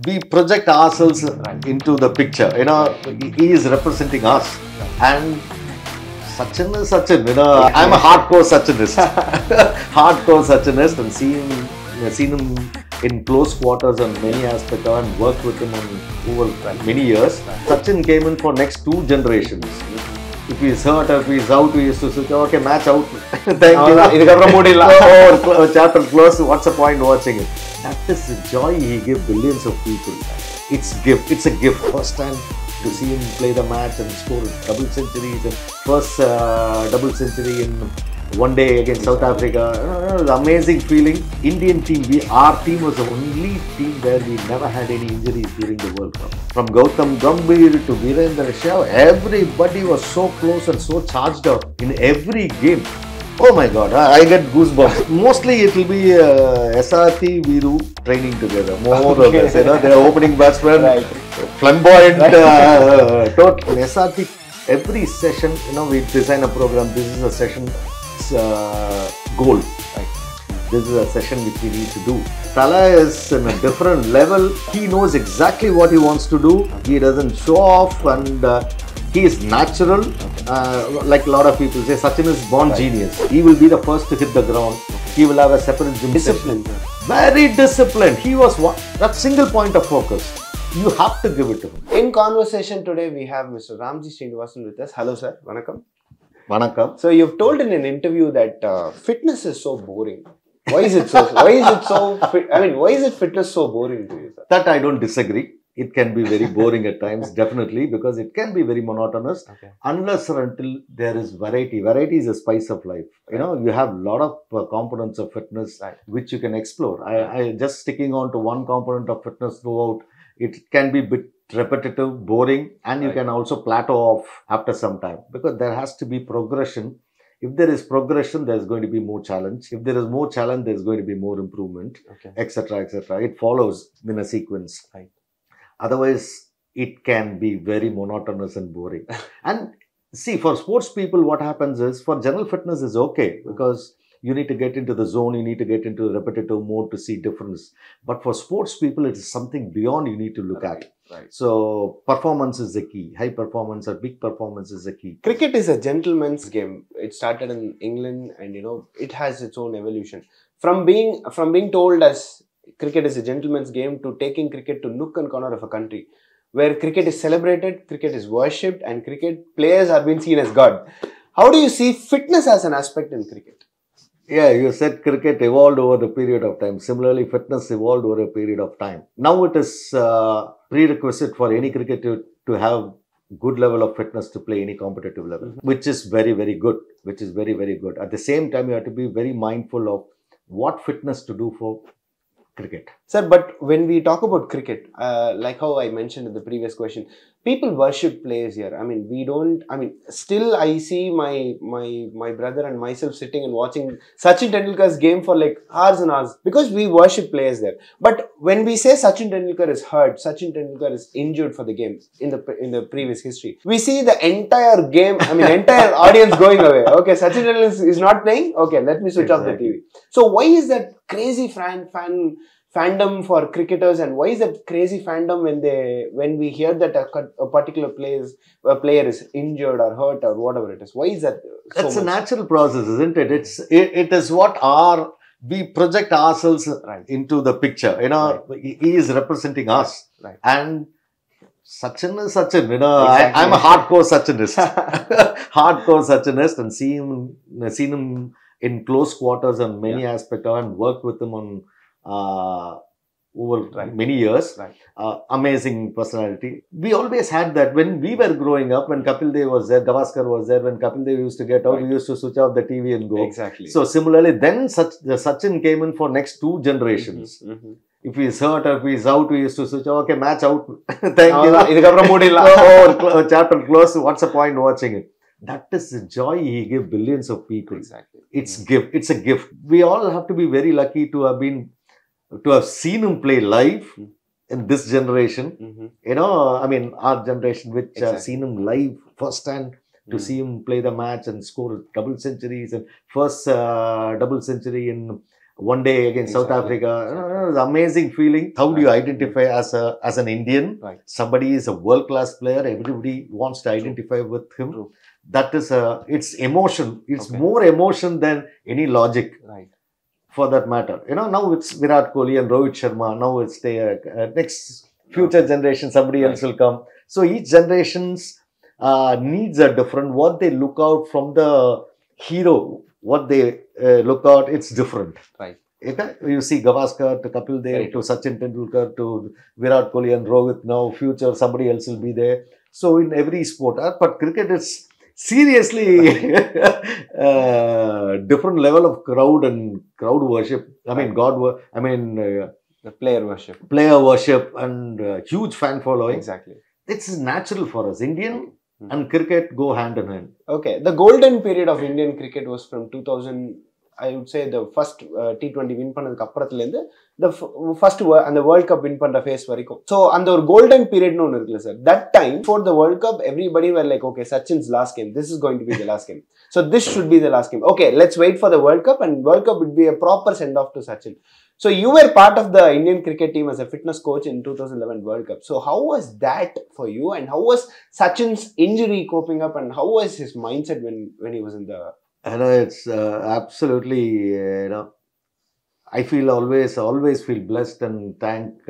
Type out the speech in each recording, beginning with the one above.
we project ourselves into the picture. He is representing us, and Sachin is Sachin. I'm a hardcore Sachinist, hardcore Sachinist, and seen him in close quarters on many aspects, and worked with him on over many years. Sachin came in for next 2 generations. If he's hurt or if he's out, we used to say, okay, match out. Thank you. Chapter close. What's the point watching it? That is the joy he gives billions of people. It's a gift. First time to see him play the match and score double centuries, and first double century in one day against South Africa. It was an amazing feeling. Indian team, our team was the only team where we never had any injuries during the World Cup. From Gautam Gambhir to Virendra Sehwag, everybody was so close and so charged up in every game. Oh my God, I get goosebumps. Mostly it will be SRT, Viru training together, more or less. Their opening batsman, flamboyant, total. SRT, every session, we design a program. This is a session goal. This is a session which we need to do. Tala is in a different level. He knows exactly what he wants to do. He doesn't show off, and he is natural. Like a lot of people say, Sachin is born genius. He will be the first to hit the ground. He will have a separate gym discipline. Very disciplined. He was that single point of focus. You have to give it to him. In conversation today, we have Mr. Ramji Srinivasan with us. Hello, sir. Vanakkam. Vanakkam. So you've told in an interview that fitness is so boring. Why is it so? Why is it fitness so boring to you, sir? That I don't disagree. It can be very boring at times, definitely, because it can be very monotonous, unless or until there is variety. Variety is a spice of life. You have a lot of components of fitness which you can explore. I just sticking on to one component of fitness throughout, it can be a bit repetitive, boring, and you can also plateau off after some time, because there has to be progression. If there is progression, there's going to be more challenge. If there is more challenge, there's going to be more improvement, etc., etc. It follows in a sequence. Otherwise, it can be very monotonous and boring. And see, for sports people, what happens is, for general fitness is okay, because you need to get into the zone, you need to get into repetitive mode to see difference. But for sports people, it is something beyond you need to look at. So performance is the key. High performance or big performance is the key. Cricket is a gentleman's game. It started in England, and it has its own evolution. From being told as cricket is a gentleman's game to taking cricket to nook and corner of a country, where cricket is celebrated, cricket is worshipped, and cricket players are being seen as God. How do you see fitness as an aspect in cricket? Yeah, you said cricket evolved over the period of time. Similarly, fitness evolved over a period of time. Now it is prerequisite for any cricketer to have good level of fitness to play any competitive level, which is very, very good. Which is very, very good. At the same time, you have to be very mindful of what fitness to do for cricket. Sir, but when we talk about cricket, like how I mentioned in the previous question, people worship players here. Still I see my brother and myself sitting and watching Sachin Tendulkar's game for like hours and hours, because we worship players there. But when we say Sachin Tendulkar is hurt, Sachin Tendulkar is injured for the game in the previous history, we see the entire game, entire audience going away. Okay, Sachin Tendulkar is not playing. Okay, let me switch off the TV. So why is that crazy fandom for cricketers, and why is that crazy fandom when we hear that a particular player is injured or hurt or whatever it is? Why is that? That's a natural process, isn't it? It is what we project ourselves into the picture. He is representing us, and Sachin is Sachin. I'm a hardcore Sachinist, hardcore Sachinist, and seen him in close quarters on many aspects, and worked with him on over many years. Amazing personality. We always had that when we were growing up, when Kapil Dev was there, Gavaskar was there, when Kapil Dev used to get out, we used to switch off the TV and go. So similarly, then Sachin came in for next 2 generations. If he's hurt or if he's out, we used to switch off, okay, match out. Thank you. Chapter close. What's the point watching it? That is the joy he gives billions of people. It's a gift. We all have to be very lucky to have seen him play live in this generation. Our generation, which have seen him live firsthand, to see him play the match and score double centuries, and first double century in one day against South Africa. It was an amazing feeling. How do you identify as an Indian? Right. Somebody is a world-class player. Everybody wants to identify with him. True. That is it's emotion. It's more emotion than any logic. Right. For that matter. Now it's Virat Kohli and Rohit Sharma. Now it's the next future generation. Somebody else will come. So each generation's needs are different. What they look out from the hero, what they look out, it's different. Right. You see Gavaskar to Kapil Dev to Sachin Tendulkar to Virat Kohli and Rohit. Now future somebody else will be there. So in every sport, but cricket is seriously different level of crowd and crowd worship. I mean the player worship. Player worship and huge fan following. Exactly. It's natural for us. Indian and cricket go hand in hand. Okay. The golden period of Indian cricket was from 2000, I would say the first T20 win பண்ணதுக்கு அப்புறத்துல இருந்து the first and the World Cup win பண்ற phase வரைக்கும். So அந்த ஒரு golden period னு ஒன்னு இருக்குல்ல sir. That time for the World Cup everybody were like, okay, Sachin's last game. This is going to be the last game. So this should be the last game. Okay, let's wait for the World Cup, and World Cup would be a proper send off to Sachin. So you were part of the Indian cricket team as a fitness coach in 2011 World Cup. So how was that for you, and how was Sachin's injury coping up, and how was his mindset when he was in the... I know it's absolutely, I feel always feel blessed and thank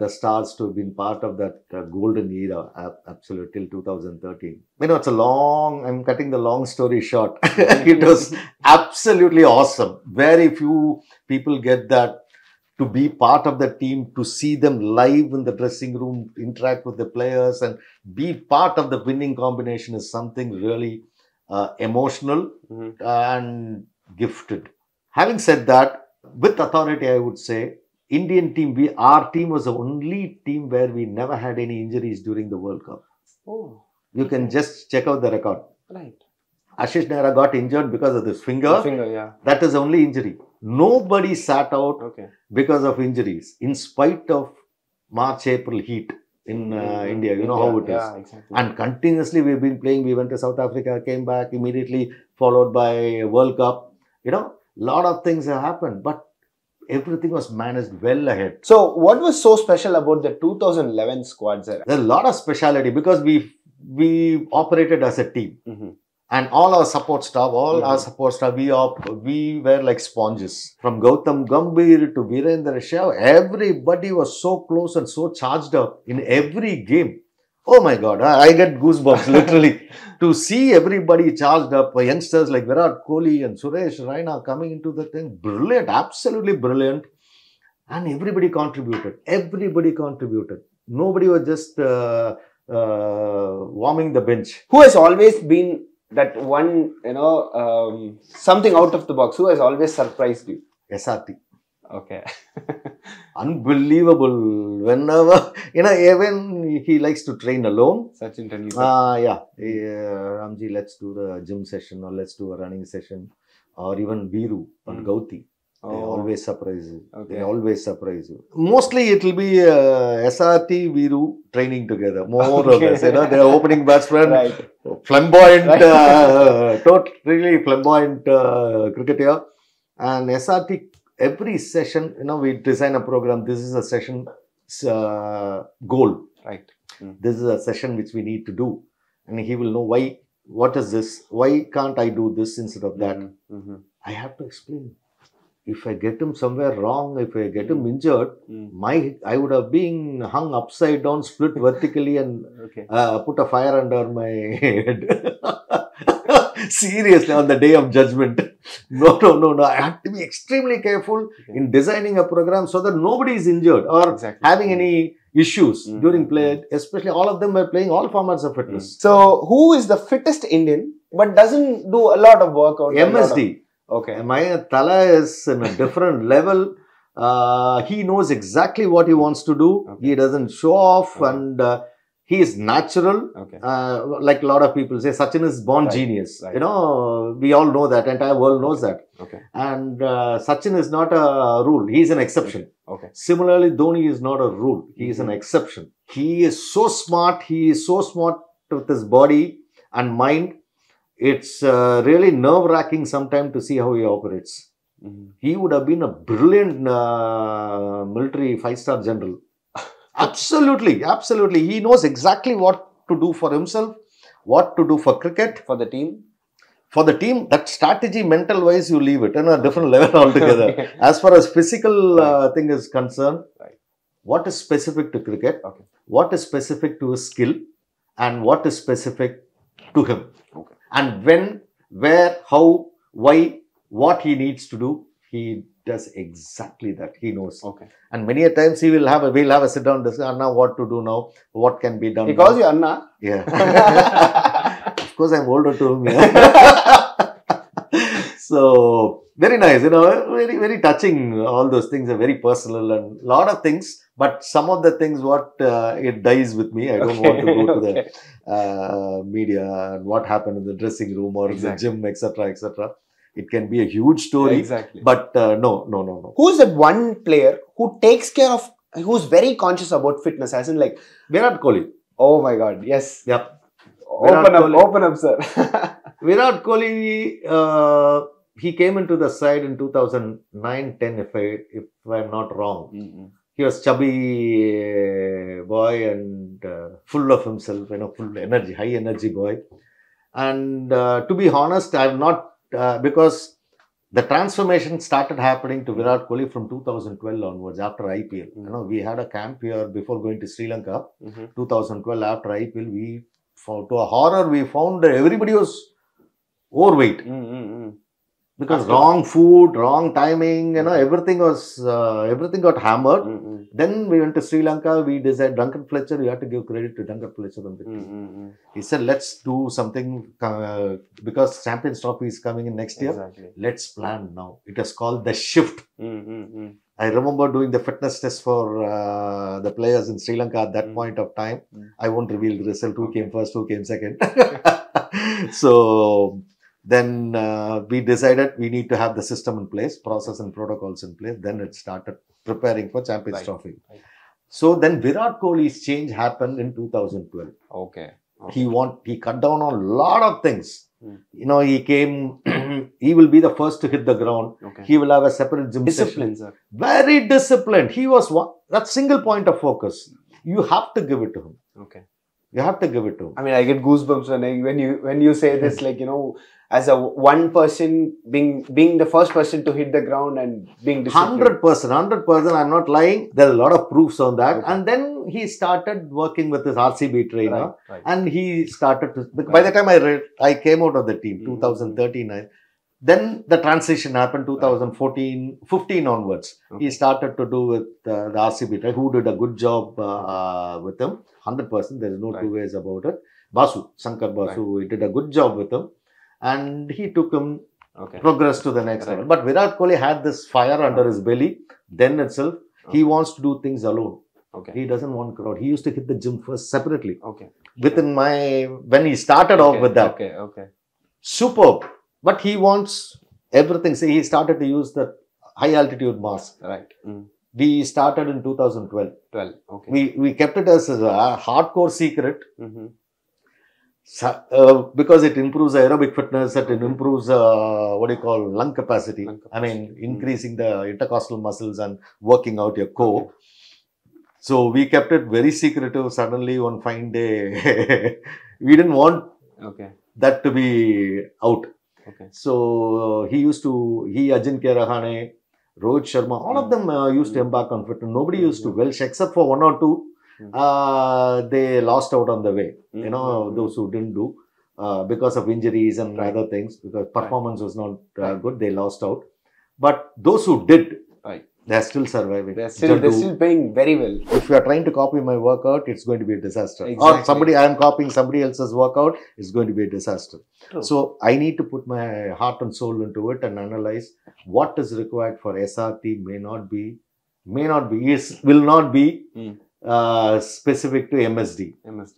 the stars to have been part of that golden era, absolutely, till 2013. It's I'm cutting the long story short. It was absolutely awesome. Very few people get that, to be part of the team, to see them live in the dressing room, interact with the players and be part of the winning combination is something really emotional and gifted. Having said that, with authority, I would say, Indian team, our team was the only team where we never had any injuries during the World Cup. Oh, you can just check out the record. Right. Ashish Nehra got injured because of this finger. Yeah. That is the only injury. Nobody sat out because of injuries, in spite of March, April heat in India. You know how it is. Yeah, exactly. And continuously we've been playing. We went to South Africa, came back immediately, followed by World Cup. Lot of things have happened, but everything was managed well ahead. So what was so special about the 2011 squad, sir? There's a lot of speciality because we operated as a team. And all our support staff, we were like sponges. From Gautam Gambhir to Virendra Shah, everybody was so close and so charged up in every game. Oh my God, I get goosebumps literally to see everybody charged up. Youngsters like Virat Kohli and Suresh Raina coming into the thing. Brilliant, absolutely brilliant. And everybody contributed. Nobody was just warming the bench. Who has always been that one, something out of the box? Who has always surprised you? SRT. Okay. Unbelievable. Whenever, even he likes to train alone. Sachin Tendulkar. Ramji, let's do the gym session, or let's do a running session, or even Viru and Gauti. They always surprise you. They always surprise you. Mostly it will be SRT, Viru training together. More or less. Their opening batsman, flamboyant, totally flamboyant cricketer. And SRT, every session, we design a program. This is a session goal. Right. This is a session which we need to do. And he will know why, what is this? Why can't I do this instead of that? I have to explain. If I get him somewhere wrong, if I get him injured, I would have been hung upside down, split vertically, and put a fire under my head. Seriously, on the day of judgment. No. I have to be extremely careful in designing a program so that nobody is injured or having any issues during play. Especially all of them were playing all formats of fitness. So, who is the fittest Indian but doesn't do a lot of workout? MSD. Okay. My Tala is in a different level. He knows exactly what he wants to do. He doesn't show off and he is natural. Like a lot of people say, Sachin is born genius. We all know that. Entire world knows that. And Sachin is not a rule. He is an exception. Similarly, Dhoni is not a rule. He is an exception. He is so smart. He is so smart with his body and mind. It's really nerve-wracking sometimes to see how he operates. He would have been a brilliant military 5-star general. Absolutely, absolutely. He knows exactly what to do for himself, what to do for cricket. For the team? For the team, that strategy, mental wise, you leave it in a different level altogether. Okay. As far as physical thing is concerned, Right. what is specific to cricket, Okay. what is specific to his skill, and what is specific to him. Okay. And when, where, how, why, what he needs to do, he does exactly that. He knows. Okay. And many a times we'll have a sit down discussion, Anna, what to do now, what can be done. He calls you Anna? Yeah. Of course, I'm older to him. Yeah. So, very nice, very, very touching. All those things are very personal and a lot of things. But some of the things, it dies with me. I don't want to go to the media and what happened in the dressing room or in the gym, etc., etc. It can be a huge story. Exactly. But no. Who's that one player who takes care of, who's very conscious about fitness, as in like Virat Kohli. Oh my God, yes. Yep. Open up, sir. Virat Kohli, he came into the side in 2009-10, if I'm not wrong. He was chubby boy and full of himself, full energy, high energy boy. And to be honest, I'm not, because the transformation started happening to Virat Kohli from 2012 onwards, after IPL. We had a camp here before going to Sri Lanka. 2012, after IPL, to a horror, we found that everybody was overweight. Because wrong food, wrong timing, everything got hammered. Then we went to Sri Lanka, we decided Duncan Fletcher, you have to give credit to Duncan Fletcher on the team. He said, let's do something, because Champions Trophy is coming in next year. Let's plan now. It is called the shift. I remember doing the fitness test for the players in Sri Lanka at that point of time. I won't reveal the result, who came first, who came second. So then we decided we need to have the system in place, process and protocols in place. Then it started preparing for Champions Trophy. So then Virat Kohli's change happened in 2012. Okay. He cut down on a lot of things. He came, he will be the first to hit the ground. He will have a separate gym Discipline, session. sir. Very disciplined. He was that single point of focus. You have to give it to him. Okay. You have to give it to him. I mean, I get goosebumps when you say this, like, as a one person being the first person to hit the ground and being disciplined. 100%. I'm not lying. There are a lot of proofs on that. And then he started working with his RCB trainer. And he started to, by the time I came out of the team, 2013, then the transition happened 2014, 15 onwards. He started to do with the RCB trainer, who did a good job with him. 100%. There is no two ways about it. Shankar Basu, he did a good job with him. And he took him progress to the next level. But Virat Kohli had this fire under his belly. Then itself, he wants to do things alone. He doesn't want crowd. He used to hit the gym first separately. When he started off with that. Superb. But he wants everything. See, he started to use the high altitude mask. We started in 2012. We kept it as a hardcore secret. Because it improves aerobic fitness, it improves lung capacity. I mean, increasing the intercostal muscles and working out your core. So we kept it very secretive. Suddenly one fine day, we didn't want that to be out. So he, Ajinkya Rahane, Rohit Sharma, all of them used to embark on fitness. Nobody used to welch except for one or two. They lost out on the way, those who didn't do because of injuries and other things, because performance was not good, they lost out. But those who did, they're still surviving. They're still paying very well. If you are trying to copy my workout, it's going to be a disaster. Or I am copying somebody else's workout, it's going to be a disaster. So I need to put my heart and soul into it and analyze what is required for SRT will not be specific to MSD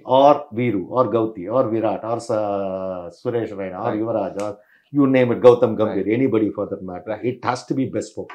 or Viru or Gauti or Virat or Suresh Raina or Yuvraj or you name it, Gautam Gambhir, anybody for that matter. It has to be bespoke.